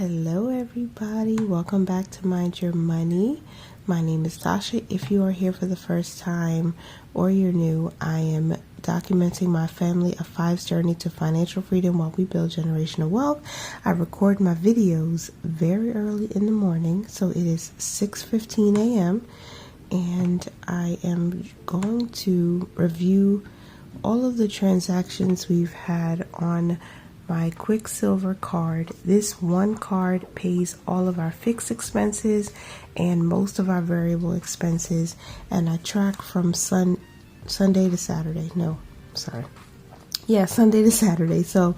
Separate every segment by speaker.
Speaker 1: Hello everybody, welcome back to Mind Your Money. My name is Tasha. If you are here for the first time or you're new, I am documenting my family of five's journey to financial freedom while we build generational wealth. I record my videos very early in the morning, so it is 6:15 a.m. and I am going to review all of the transactions we've had on my Quicksilver card. This one card pays all of our fixed expenses and most of our variable expenses, and I track from Sunday to Saturday. Sunday to Saturday. So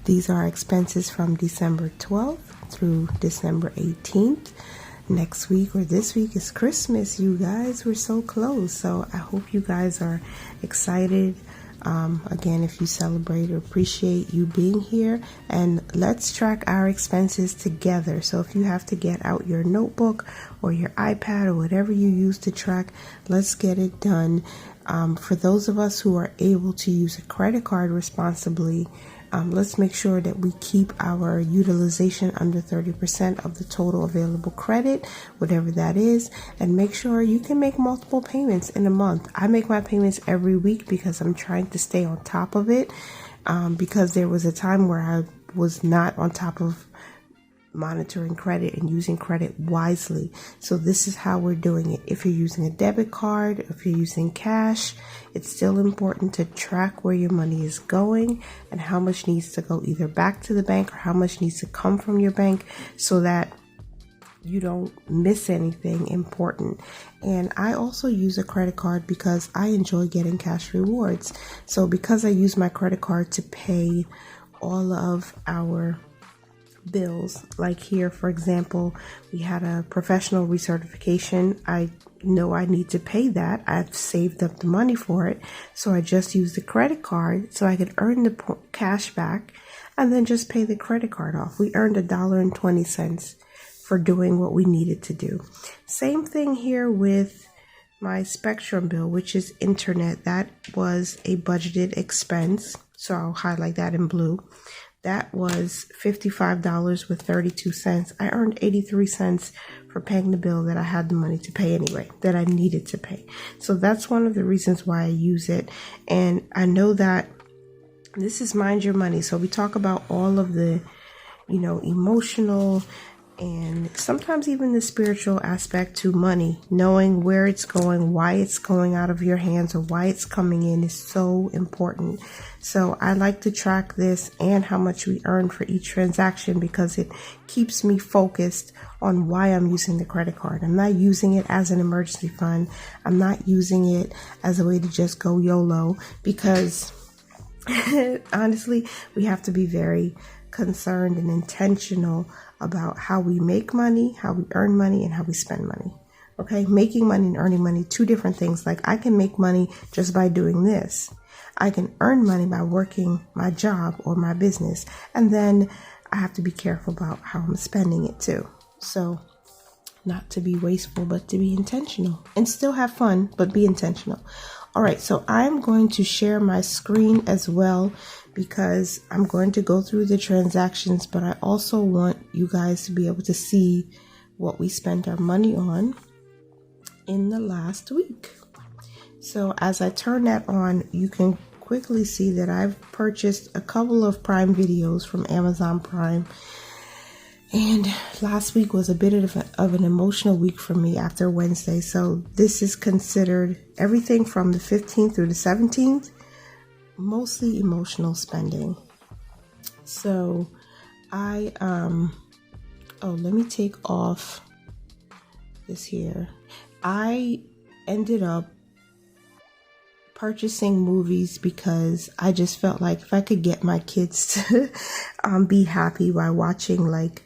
Speaker 1: these are expenses from December 12th through December 18th. Next week or this week is Christmas, you guys. We're so close. So I hope you guys are excited. Again, if you celebrate or appreciate you being here, and let's track our expenses together. So if you have to get out your notebook or your iPad or whatever you use to track, let's get it done. For those of us who are able to use a credit card responsibly, let's make sure that we keep our utilization under 30% of the total available credit, whatever that is, and make sure you can make multiple payments in a month. I make my payments every week because I'm trying to stay on top of it, because there was a time where I was not on top of monitoring credit and using credit wisely. So this is how we're doing it. If you're using a debit card, if you're using cash, it's still important to track where your money is going and how much needs to go either back to the bank or how much needs to come from your bank, so that you don't miss anything important. And I also use a credit card because I enjoy getting cash rewards. So because I use my credit card to pay all of our bills, like here, for example, we had a professional recertification. I know I need to pay that. I've saved up the money for it, so I just used the credit card so I could earn the cash back and then just pay the credit card off. We earned $1.20 for doing what we needed to do. Same thing here with my Spectrum bill, which is internet. That was a budgeted expense, so I'll highlight that in blue. That was $55 with 32 cents. I earned 83 cents for paying the bill that I had the money to pay anyway, that I needed to pay. So that's one of the reasons why I use it. And I know that this is Mind Your Money. So we talk about all of the, emotional and sometimes even the spiritual aspect to money. Knowing where it's going, why it's going out of your hands, or why it's coming in is so important. So I like to track this and how much we earn for each transaction, because it keeps me focused on why I'm using the credit card. I'm not using it as an emergency fund. I'm not using it as a way to just go YOLO, because honestly, we have to be very concerned and intentional about how we make money, how we earn money, and how we spend money. Okay, making money and earning money, two different things. Like, I can make money just by doing this. I can earn money by working my job or my business. And then I have to be careful about how I'm spending it too. So not to be wasteful, but to be intentional and still have fun, but be intentional. All right, so I'm going to share my screen as well, because I'm going to go through the transactions, but I also want you guys to be able to see what we spent our money on in the last week. So as I turn that on, you can quickly see that I've purchased a couple of Prime videos from Amazon Prime. And last week was a bit of an emotional week for me after Wednesday. So this is considered everything from the 15th through the 17th, mostly emotional spending. So let me take off this here. I ended up purchasing movies because I just felt like if I could get my kids to be happy by watching, like,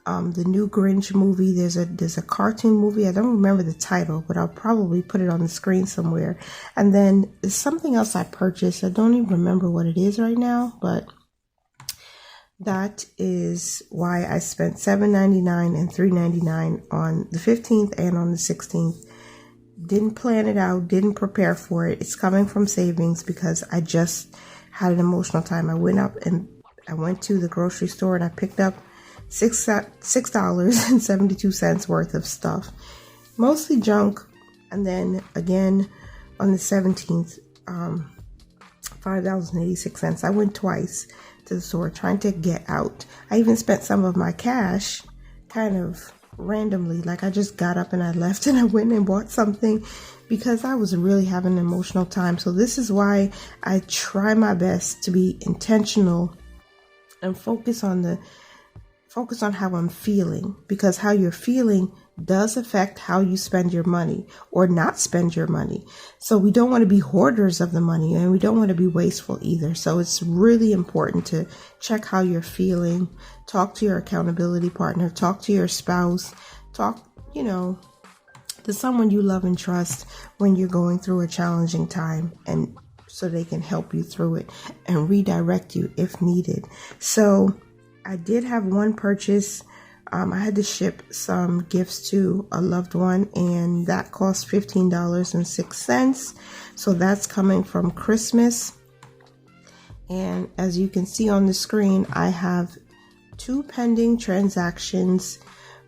Speaker 1: the new Grinch movie. There's a cartoon movie. I don't remember the title, but I'll probably put it on the screen somewhere. And then there's something else I purchased. I don't even remember what it is right now, but that is why I spent $7.99 and $3.99 on the 15th and on the 16th. Didn't plan it out, didn't prepare for it. It's coming from savings because I just had an emotional time. I went to the grocery store and I picked up $6.72 worth of stuff, mostly junk. And then again on the 17th, $5.86. I went twice to the store trying to get out. I even spent some of my cash kind of randomly, like I just got up and I left and I went and bought something because I was really having an emotional time. So this is why I try my best to be intentional and focus on how I'm feeling, because how you're feeling does affect how you spend your money or not spend your money. So we don't want to be hoarders of the money, and we don't want to be wasteful either. So it's really important to check how you're feeling, talk to your accountability partner, talk to your spouse, talk, to someone you love and trust when you're going through a challenging time, and so they can help you through it and redirect you if needed. So I did have one purchase. I had to ship some gifts to a loved one, and that cost $15.06. So that's coming from Christmas. And as you can see on the screen, I have 2 pending transactions.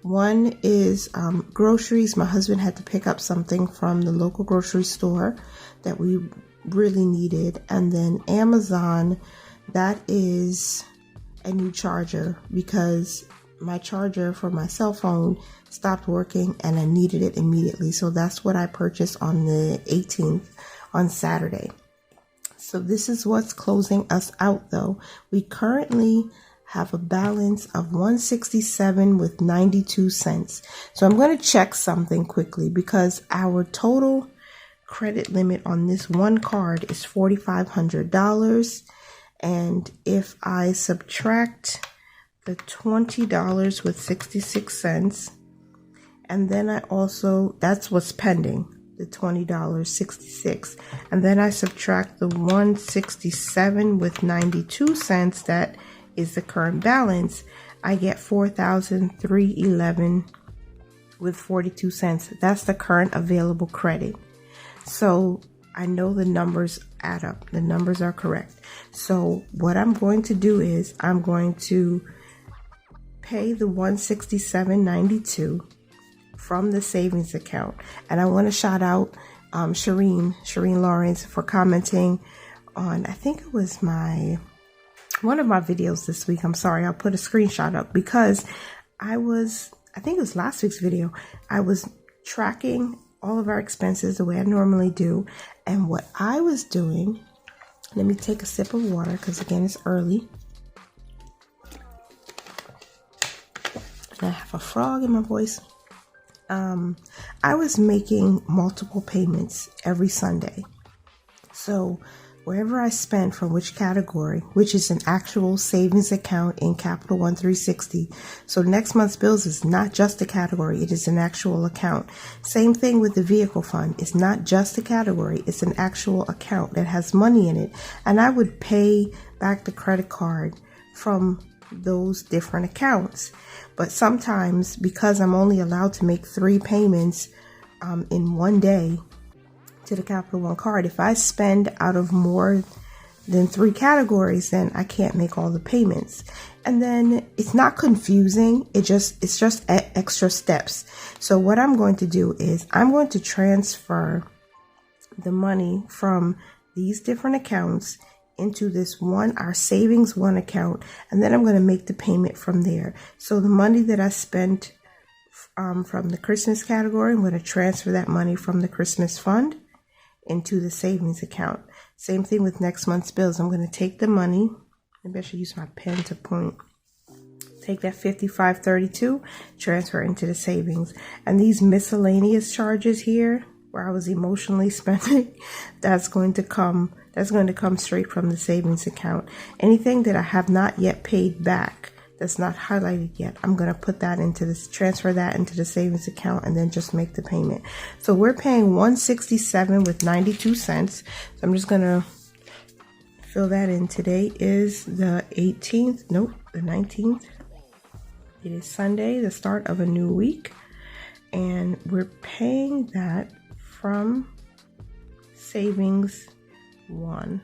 Speaker 1: One is groceries. My husband had to pick up something from the local grocery store that we really needed. And then Amazon, that is a new charger, because my charger for my cell phone stopped working and I needed it immediately. So that's what I purchased on the 18th, on Saturday. So this is what's closing us out though. We currently have a balance of $167 with 92 cents. So I'm going to check something quickly, because our total credit limit on this one card is $4,500. And if I subtract the $20 with 66 cents, and then I also, that's what's pending, the $20.66, and then I subtract the $167 with 92 cents, that is the current balance, I get $4,311 with 42 cents. That's the current available credit. So I know the numbers add up. The numbers are correct. So what I'm going to do is I'm going to pay the $167.92 from the savings account. And I want to shout out Shireen Lawrence for commenting on, I think it was one of my videos this week. I'm sorry, I'll put a screenshot up, because I think it was last week's video. I was tracking all of our expenses the way I normally do. And what I was doing, let me take a sip of water, because again, it's early. And I have a frog in my voice. I was making multiple payments every Sunday. So wherever I spend from which category, which is an actual savings account in Capital One 360. So next month's bills is not just a category, it is an actual account. Same thing with the vehicle fund. It's not just a category, it's an actual account that has money in it. And I would pay back the credit card from those different accounts. But sometimes, because I'm only allowed to make 3 payments in one day to the Capital One card, if I spend out of more than 3 categories, then I can't make all the payments. And then it's not confusing. It's just extra steps. So what I'm going to do is I'm going to transfer the money from these different accounts into this our savings one account, and then I'm going to make the payment from there. So the money that I spent from the Christmas category, I'm going to transfer that money from the Christmas fund into the savings account. Same thing with next month's bills. I'm going to take the money, maybe I should use my pen to point, take that $55.32, transfer into the savings. And these miscellaneous charges here, where I was emotionally spending, that's going to come straight from the savings account. Anything that I have not yet paid back, that's not highlighted yet, I'm going to put that into this, transfer that into the savings account, and then just make the payment. So we're paying $167 with 92 cents. So I'm just going to fill that in. Today is the 18th. Nope, the 19th. It is Sunday, the start of a new week. And we're paying that from savings one.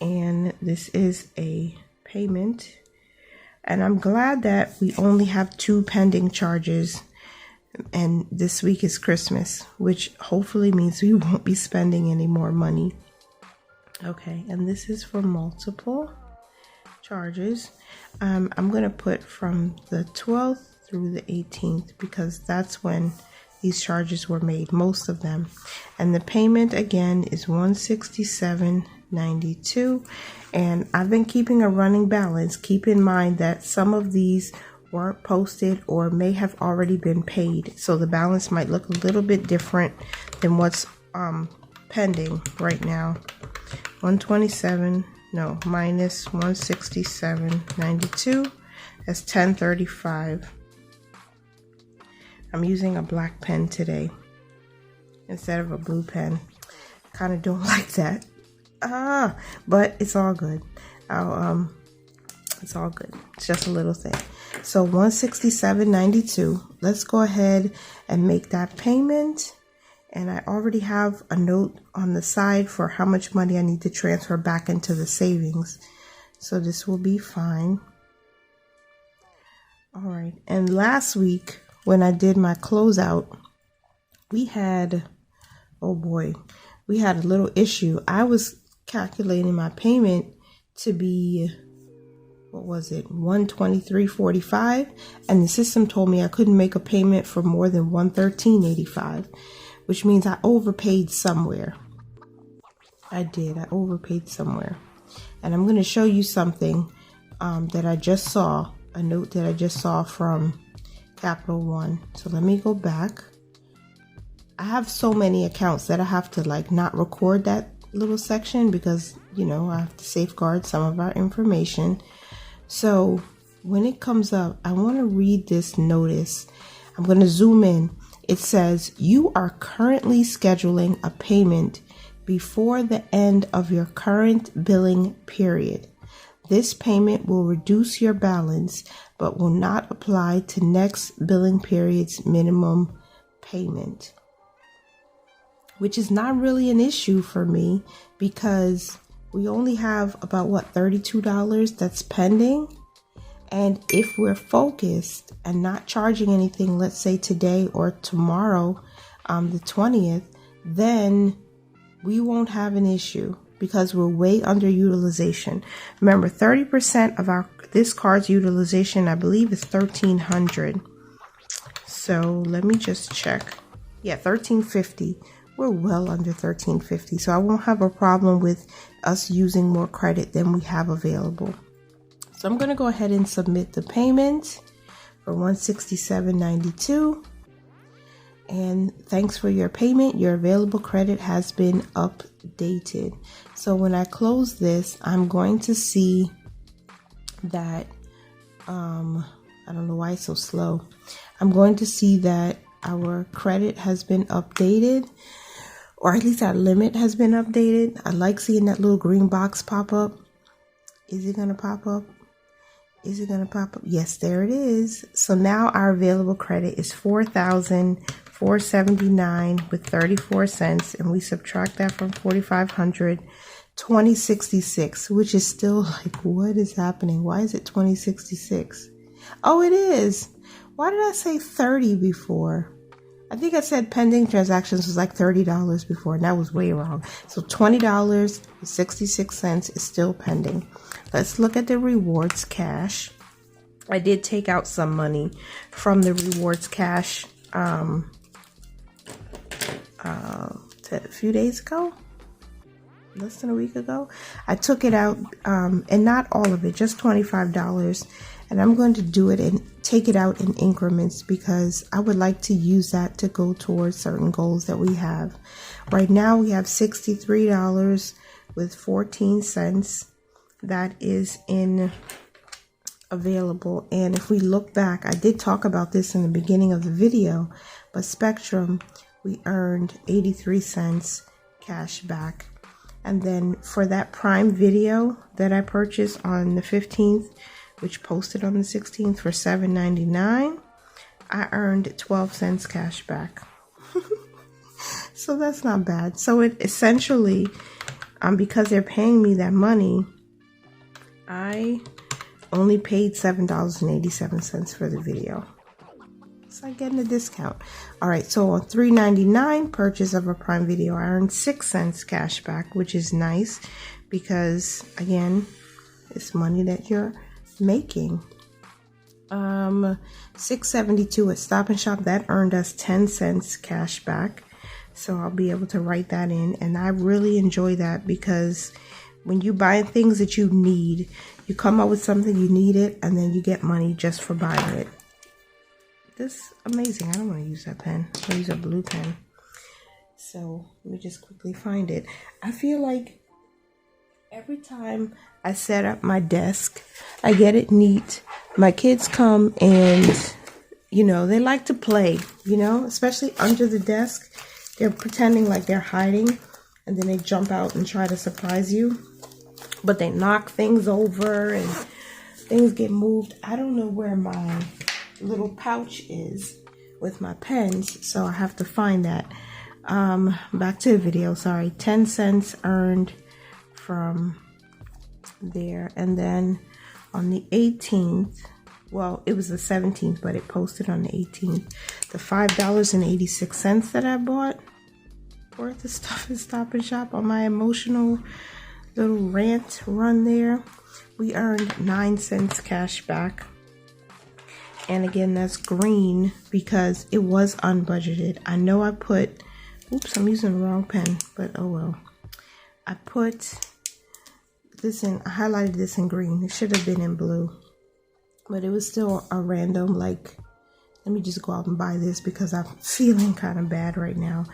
Speaker 1: And this is a payment And I'm glad that we only have 2 pending charges. And this week is Christmas, which hopefully means we won't be spending any more money. Okay, and this is for multiple charges. I'm going to put from the 12th through the 18th because that's when these charges were made, most of them. And the payment again is $167.92. And I've been keeping a running balance. Keep in mind that some of these weren't posted or may have already been paid. So the balance might look a little bit different than what's pending right now. 127, no, minus 167.92. That's 1035. I'm using a black pen today instead of a blue pen. Kind of don't like that. But it's all good. It's all good. It's just a little thing. So 167.92. Let's go ahead and make that payment. And I already have a note on the side for how much money I need to transfer back into the savings. So this will be fine. All right. And last week when I did my closeout, we had, oh boy, we had a little issue. I was calculating my payment to be, what was it, $123.45, and the system told me I couldn't make a payment for more than $113.85, which means I overpaid somewhere. I did. I overpaid somewhere. And I'm going to show you something that I just saw, a note that I just saw from Capital One. So let me go back. I have so many accounts that I have to like not record that little section because, you know, I have to safeguard some of our information. So when it comes up, I want to read this notice. I'm going to zoom in. It says, you are currently scheduling a payment before the end of your current billing period. This payment will reduce your balance, but will not apply to next billing period's minimum payment. Which is not really an issue for me because we only have about, what, $32 that's pending. And if we're focused and not charging anything, let's say today or tomorrow, the 20th, then we won't have an issue because we're way under utilization. Remember, 30% of this card's utilization, I believe, is $1,300. So let me just check. Yeah, $1,350. We're well under $1,350. So I won't have a problem with us using more credit than we have available. So I'm going to go ahead and submit the payment for $167.92. And thanks for your payment. Your available credit has been updated. So when I close this, I'm going to see that, I don't know why it's so slow. I'm going to see that our credit has been updated, or at least our limit has been updated. I like seeing that little green box pop up. Is it going to pop up? Is it going to pop up? Yes, there it is. So now our available credit is $4,479 with 34 cents. And we subtract that from $4,500, $20.66, which is still like, what is happening? Why is it $20.66? Oh, it is. Why did I say 30 before? I think I said pending transactions was like $30 before, and that was way wrong. So $20.66 is still pending. Let's look at the rewards cash. I did take out some money from the rewards cash a few days ago, less than a week ago. I took it out, and not all of it, just $25. And I'm going to do it and take it out in increments because I would like to use that to go towards certain goals that we have. Right now we have $63 with 14 cents that is available. And if we look back, I did talk about this in the beginning of the video, but Spectrum, we earned 83 cents cash back. And then for that Prime Video that I purchased on the 15th, which posted on the 16th for $7.99, I earned 12 cents cash back. So that's not bad. So it essentially, because they're paying me that money, I only paid $7.87 for the video. So I'm getting a discount. All right, so on $3.99 purchase of a Prime Video, I earned 6 cents cash back, which is nice because, again, it's money that you're making. $6.72 at Stop and Shop, that earned us 10 cents cash back. So I'll be able to write that in, and I really enjoy that because when you buy things that you need, you come up with something, you need it, and then you get money just for buying it. This is amazing. I don't want to use that pen. I'll use a blue pen. So let me just quickly find it. I feel like every time I set up my desk, I get it neat. My kids come and, you know, they like to play, you know, especially under the desk. They're pretending like they're hiding, and then they jump out and try to surprise you. But they knock things over and things get moved. I don't know where my little pouch is with my pens, so I have to find that. Back to the video, sorry. 10 cents earned from there. And then on the 18th, well, it was the 17th, but it posted on the 18th. The $5.86 that I bought worth of stuff at Stop and Shop on my emotional little rant run there. We earned 9 cents cash back. And again, that's green because it was unbudgeted. I know I put, oops, I'm using the wrong pen, but oh well. I put this in, I highlighted this in green. It should have been in blue, but it was still a random, like, let me just go out and buy this because I'm feeling kind of bad right now.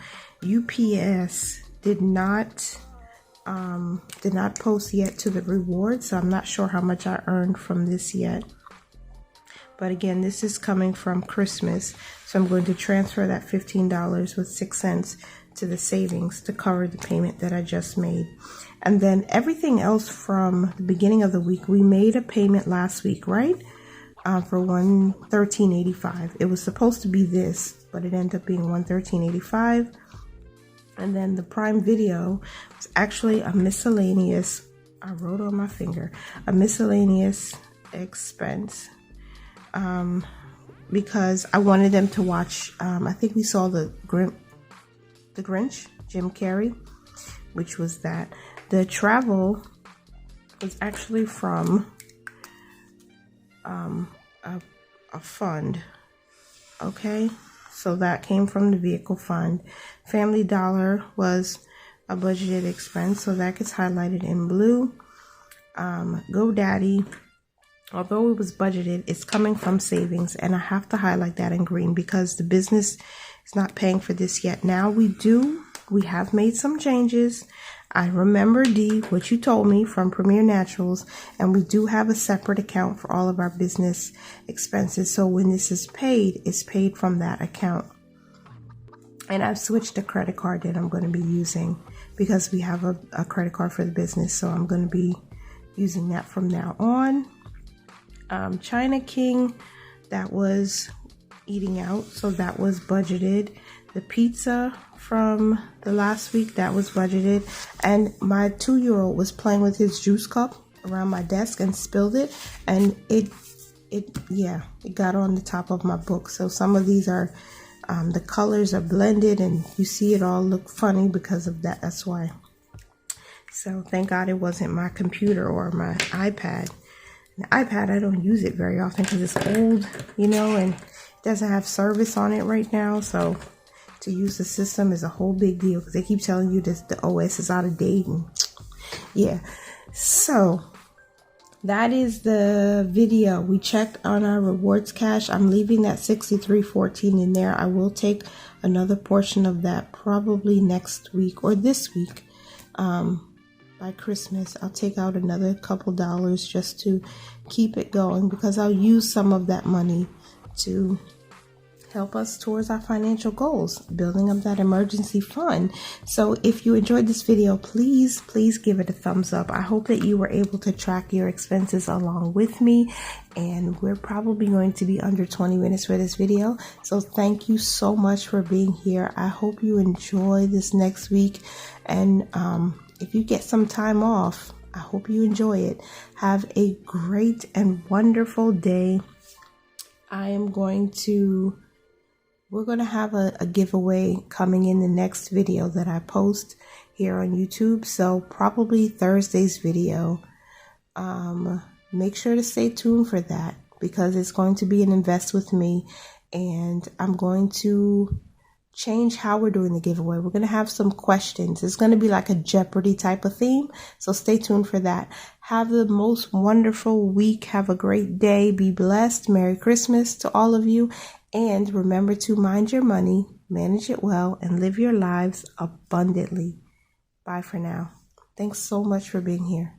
Speaker 1: UPS did not post yet to the rewards, so I'm not sure how much I earned from this yet. But again, this is coming from Christmas, so I'm going to transfer that $15 with 6 cents to the savings to cover the payment that I just made. And then everything else from the beginning of the week, we made a payment last week, right? For $113.85. It was supposed to be this, but it ended up being $113.85. And then the Prime Video was actually a miscellaneous, I wrote on my finger, a miscellaneous expense. Because I wanted them to watch, I think we saw the Grinch, Jim Carrey, which was that. The travel was actually from a fund, okay? So that came from the vehicle fund. Family Dollar was a budgeted expense, so that gets highlighted in blue. GoDaddy, although it was budgeted, it's coming from savings, and I have to highlight that in green because the business is not paying for this yet. Now we have made some changes. I remember, D, what you told me from Premier Naturals, and we do have a separate account for all of our business expenses. So when this is paid, it's paid from that account. And I've switched the credit card that I'm going to be using because we have a credit card for the business. So I'm going to be using that from now on. China King, that was eating out, so that was budgeted. The pizza from the last week, that was budgeted. And my 2-year-old was playing with his juice cup around my desk and spilled it, and it got on the top of my book. So some of these are the colors are blended and you see it all look funny because of that. That's why. So thank God it wasn't my computer or my iPad. The iPad, I don't use it very often because it's old, you know, and it doesn't have service on it right now. So to use the system is a whole big deal because they keep telling you that the OS is out of date. And yeah, so that is the video. We checked on our rewards cash. I'm leaving that $63.14 in there. I will take another portion of that probably next week or this week. By Christmas, I'll take out another couple dollars just to keep it going because I'll use some of that money to help us towards our financial goals, building up that emergency fund. So if you enjoyed this video, please give it a thumbs up. I hope that you were able to track your expenses along with me, and we're probably going to be under 20 minutes for this video. So thank you so much for being here. I hope you enjoy this next week, and if you get some time off, I hope you enjoy it. Have a great and wonderful day. We're going to have a giveaway coming in the next video that I post here on YouTube. So probably Thursday's video. Make sure to stay tuned for that, because it's going to be an invest with me, and I'm going to change how we're doing the giveaway. We're going to have some questions. It's going to be like a Jeopardy type of theme. So stay tuned for that. Have the most wonderful week. Have a great day. Be blessed. Merry Christmas to all of you. And remember to mind your money, manage it well, and live your lives abundantly. Bye for now. Thanks so much for being here.